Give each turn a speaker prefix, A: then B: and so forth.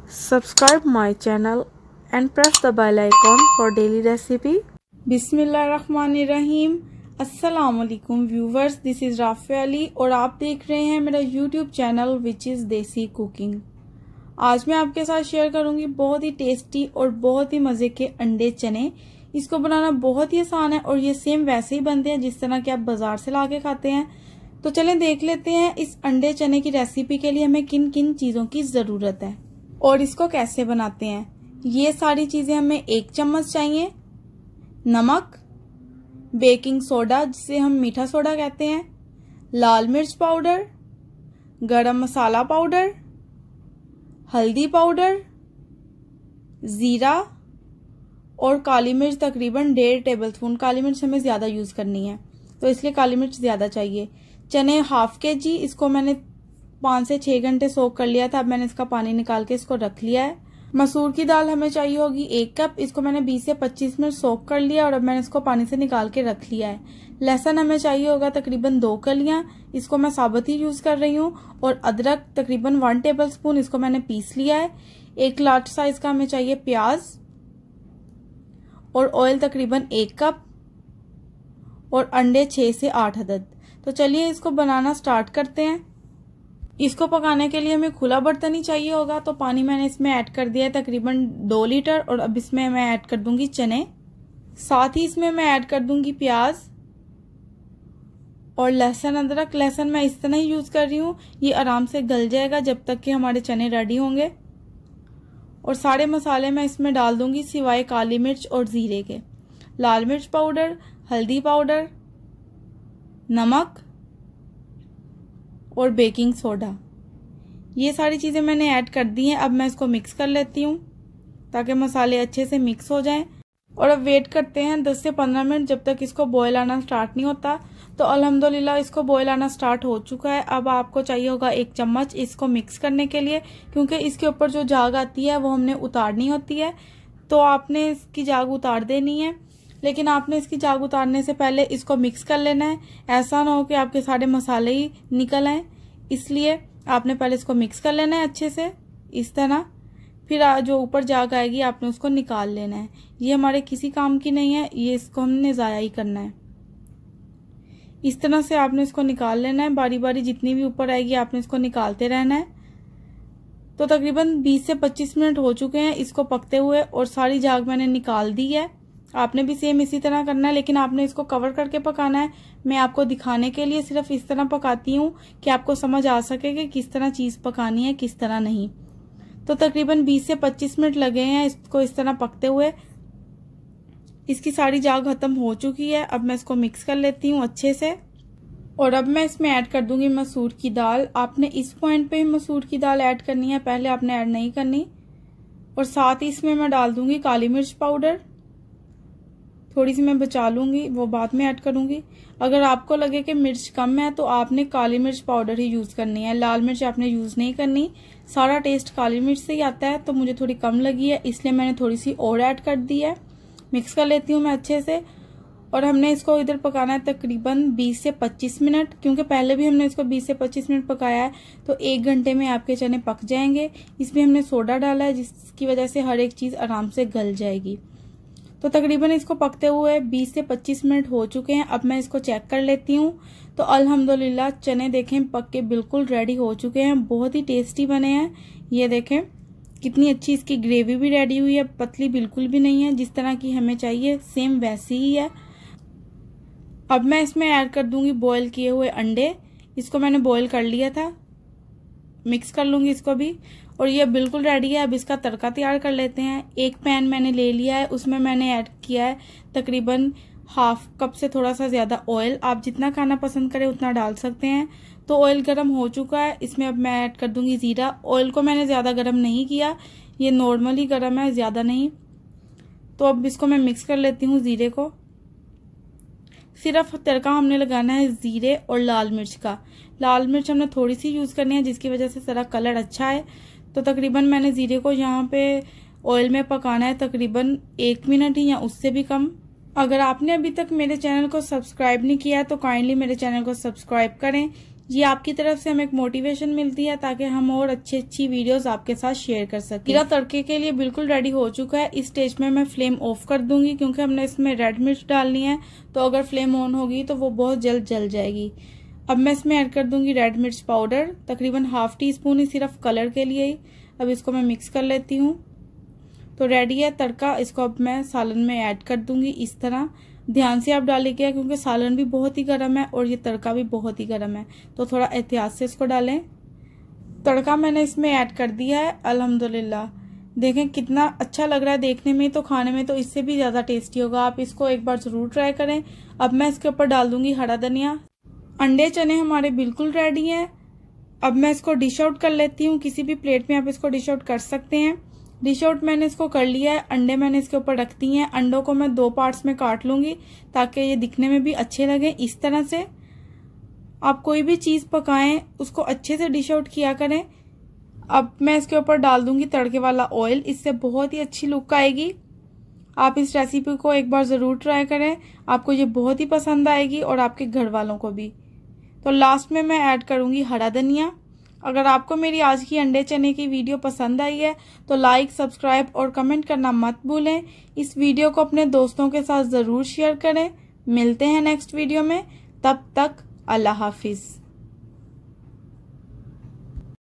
A: Subscribe my channel and press the bell icon for daily recipe. बिस्मिल्लाहिर्रहमानिर्रहीम। अस्सलामुअलैकुम viewers, this is Rafia Ali और आप देख रहे हैं मेरा यूट्यूब चैनल विच इज़ देसी कुकिंग। आज मैं आपके साथ शेयर करूंगी बहुत ही टेस्टी और बहुत ही मज़े के अंडे चने। इसको बनाना बहुत ही आसान है और ये सेम वैसे ही बनते हैं जिस तरह के आप बाजार से ला के खाते हैं। तो चलें देख लेते हैं इस अंडे चने की रेसिपी के लिए हमें किन किन चीज़ों की ज़रूरत है और इसको कैसे बनाते हैं। ये सारी चीज़ें हमें 1 चम्मच चाहिए। नमक, बेकिंग सोडा जिसे हम मीठा सोडा कहते हैं, लाल मिर्च पाउडर, गरम मसाला पाउडर, हल्दी पाउडर, ज़ीरा और काली मिर्च तकरीबन 1.5 टेबलस्पून। काली मिर्च हमें ज़्यादा यूज़ करनी है तो इसलिए काली मिर्च ज़्यादा चाहिए। चने 1/2 kg, इसको मैंने 5 से 6 घंटे सोक कर लिया था। अब मैंने इसका पानी निकाल के इसको रख लिया है। मसूर की दाल हमें चाहिए होगी 1 कप, इसको मैंने 20 से 25 मिनट सोक कर लिया और अब मैंने इसको पानी से निकाल के रख लिया है। लहसुन हमें चाहिए होगा तकरीबन 2 कलियां, इसको मैं साबुत ही यूज कर रही हूँ। और अदरक तकरीबन 1 टेबलस्पून, इसको मैंने पीस लिया है। 1 लार्ज साइज का हमें चाहिए प्याज और ऑयल तकरीबन 1 कप और अंडे 6 से 8 अदद। तो चलिए इसको बनाना स्टार्ट करते हैं। इसको पकाने के लिए हमें खुला बर्तन ही चाहिए होगा। तो पानी मैंने इसमें ऐड कर दिया है तकरीबन 2 लीटर और अब इसमें मैं ऐड कर दूंगी चने। साथ ही इसमें मैं ऐड कर दूंगी प्याज और लहसुन अदरक। लहसुन मैं इस तरह ही यूज कर रही हूँ, ये आराम से गल जाएगा जब तक कि हमारे चने रेडी होंगे। और सारे मसाले मैं इसमें डाल दूंगी सिवाय काली मिर्च और जीरे के। लाल मिर्च पाउडर, हल्दी पाउडर, नमक और बेकिंग सोडा, ये सारी चीजें मैंने ऐड कर दी हैं। अब मैं इसको मिक्स कर लेती हूँ ताकि मसाले अच्छे से मिक्स हो जाएं। और अब वेट करते हैं 10 से 15 मिनट जब तक इसको बॉयल आना स्टार्ट नहीं होता। तो अल्हम्दुलिल्लाह इसको बॉयल आना स्टार्ट हो चुका है। अब आपको चाहिए होगा 1 चम्मच इसको मिक्स करने के लिए, क्योंकि इसके ऊपर जो झाग आती है वो हमने उतारनी होती है। तो आपने इसकी झाग उतार देनी है, लेकिन आपने इसकी झाग उतारने से पहले इसको मिक्स कर लेना है। ऐसा ना हो कि आपके सारे मसाले ही निकल आए, इसलिए आपने पहले इसको मिक्स कर लेना है अच्छे से इस तरह। फिर जो ऊपर झाग आएगी आपने उसको निकाल लेना है। ये हमारे किसी काम की नहीं है, ये इसको हमने ज़ाया ही करना है। इस तरह से आपने इसको निकाल लेना है। बारी बारी जितनी भी ऊपर आएगी आपने इसको निकालते रहना है। तो तकरीबन 20 से 25 मिनट हो चुके हैं इसको पकते हुए और सारी झाग मैंने निकाल दी है। आपने भी सेम इसी तरह करना है, लेकिन आपने इसको कवर करके पकाना है। मैं आपको दिखाने के लिए सिर्फ इस तरह पकाती हूँ कि आपको समझ आ सके कि किस तरह चीज़ पकानी है किस तरह नहीं। तो तकरीबन 20 से 25 मिनट लगे हैं इसको इस तरह पकते हुए। इसकी सारी झाग खत्म हो चुकी है। अब मैं इसको मिक्स कर लेती हूँ अच्छे से और अब मैं इसमें ऐड कर दूंगी मसूर की दाल। आपने इस पॉइंट पे ही मसूर की दाल ऐड करनी है, पहले आपने ऐड नहीं करनी। और साथ ही इसमें मैं डाल दूंगी काली मिर्च पाउडर, थोड़ी सी मैं बचा लूंगी, वो बाद में ऐड करूंगी। अगर आपको लगे कि मिर्च कम है तो आपने काली मिर्च पाउडर ही यूज करनी है, लाल मिर्च आपने यूज नहीं करनी। सारा टेस्ट काली मिर्च से ही आता है, तो मुझे थोड़ी कम लगी है इसलिए मैंने थोड़ी सी और ऐड कर दी है। मिक्स कर लेती हूँ मैं अच्छे से और हमने इसको इधर पकाना है तकरीबन 20 से 25 मिनट, क्योंकि पहले भी हमने इसको 20 से 25 मिनट पकाया है। तो 1 घंटे में आपके चने पक जाएंगे। इसमें हमने सोडा डाला है जिसकी वजह से हर एक चीज आराम से गल जाएगी। तो तकरीबन इसको पकते हुए 20 से 25 मिनट हो चुके हैं। अब मैं इसको चेक कर लेती हूँ। तो अल्हम्दुलिल्लाह चने देखें पक के बिल्कुल रेडी हो चुके हैं, बहुत ही टेस्टी बने हैं। ये देखें कितनी अच्छी इसकी ग्रेवी भी रेडी हुई है, पतली बिल्कुल भी नहीं है, जिस तरह की हमें चाहिए सेम वैसी ही है। अब मैं इसमें ऐड कर दूंगी बॉयल किए हुए अंडे। इसको मैंने बॉयल कर लिया था, मिक्स कर लूंगी इसको भी और ये बिल्कुल रेडी है। अब इसका तड़का तैयार कर लेते हैं। 1 पैन मैंने ले लिया है, उसमें मैंने ऐड किया है तकरीबन 1/2 कप से थोड़ा सा ज्यादा ऑयल। आप जितना खाना पसंद करें उतना डाल सकते हैं। तो ऑयल गर्म हो चुका है, इसमें अब मैं ऐड कर दूंगी जीरा। ऑयल को मैंने ज्यादा गर्म नहीं किया, ये नॉर्मली गर्म है, ज्यादा नहीं। तो अब इसको मैं मिक्स कर लेती हूँ जीरे को। सिर्फ तड़का हमने लगाना है जीरे और लाल मिर्च का। लाल मिर्च हमने थोड़ी सी यूज करनी है जिसकी वजह से सारा कलर अच्छा है। तो तकरीबन मैंने जीरे को यहाँ पे ऑयल में पकाना है तकरीबन 1 मिनट ही या उससे भी कम। अगर आपने अभी तक मेरे चैनल को सब्सक्राइब नहीं किया है तो काइंडली मेरे चैनल को सब्सक्राइब करें। ये आपकी तरफ से हमें एक मोटिवेशन मिलती है ताकि हम और अच्छी वीडियोस आपके साथ शेयर कर सकें। जीरा तड़के के लिए बिल्कुल रेडी हो चुका है। इस स्टेज में मैं फ्लेम ऑफ कर दूंगी क्योंकि हमने इसमें रेड मिर्च डालनी है, तो अगर फ्लेम ऑन होगी तो वो बहुत जल्द जल जाएगी। अब मैं इसमें ऐड कर दूंगी रेड मिर्च पाउडर, तकरीबन ½ टीस्पून ही, सिर्फ कलर के लिए ही। अब इसको मैं मिक्स कर लेती हूँ। तो रेडी है तड़का। इसको अब मैं सालन में ऐड कर दूंगी। इस तरह ध्यान से आप डालिएगा क्योंकि सालन भी बहुत ही गर्म है और ये तड़का भी बहुत ही गर्म है, तो थोड़ा एहतियात से इसको डालें। तड़का मैंने इसमें ऐड कर दिया है। अल्हम्दुलिल्लाह देखें कितना अच्छा लग रहा है देखने में, तो खाने में तो इससे भी ज्यादा टेस्टी होगा। आप इसको एक बार जरूर ट्राई करें। अब मैं इसके ऊपर डाल दूंगी हरा धनिया। अंडे चने हमारे बिल्कुल रेडी हैं। अब मैं इसको डिश आउट कर लेती हूँ। किसी भी प्लेट में आप इसको डिश आउट कर सकते हैं। डिश आउट मैंने इसको कर लिया है। अंडे मैंने इसके ऊपर रख दिए हैं। अंडों को मैं 2 पार्ट्स में काट लूंगी ताकि ये दिखने में भी अच्छे लगे। इस तरह से आप कोई भी चीज पकाएं उसको अच्छे से डिश आउट किया करें। अब मैं इसके ऊपर डाल दूंगी तड़के वाला ऑयल। इससे बहुत ही अच्छी लुक आएगी। आप इस रेसिपी को एक बार जरूर ट्राई करें, आपको ये बहुत ही पसंद आएगी और आपके घर वालों को भी। तो लास्ट में मैं ऐड करूंगी हरा धनिया। अगर आपको मेरी आज की अंडे चने की वीडियो पसंद आई है तो लाइक, सब्सक्राइब और कमेंट करना मत भूलें। इस वीडियो को अपने दोस्तों के साथ जरूर शेयर करें। मिलते हैं नेक्स्ट वीडियो में, तब तक अल्लाह हाफिज।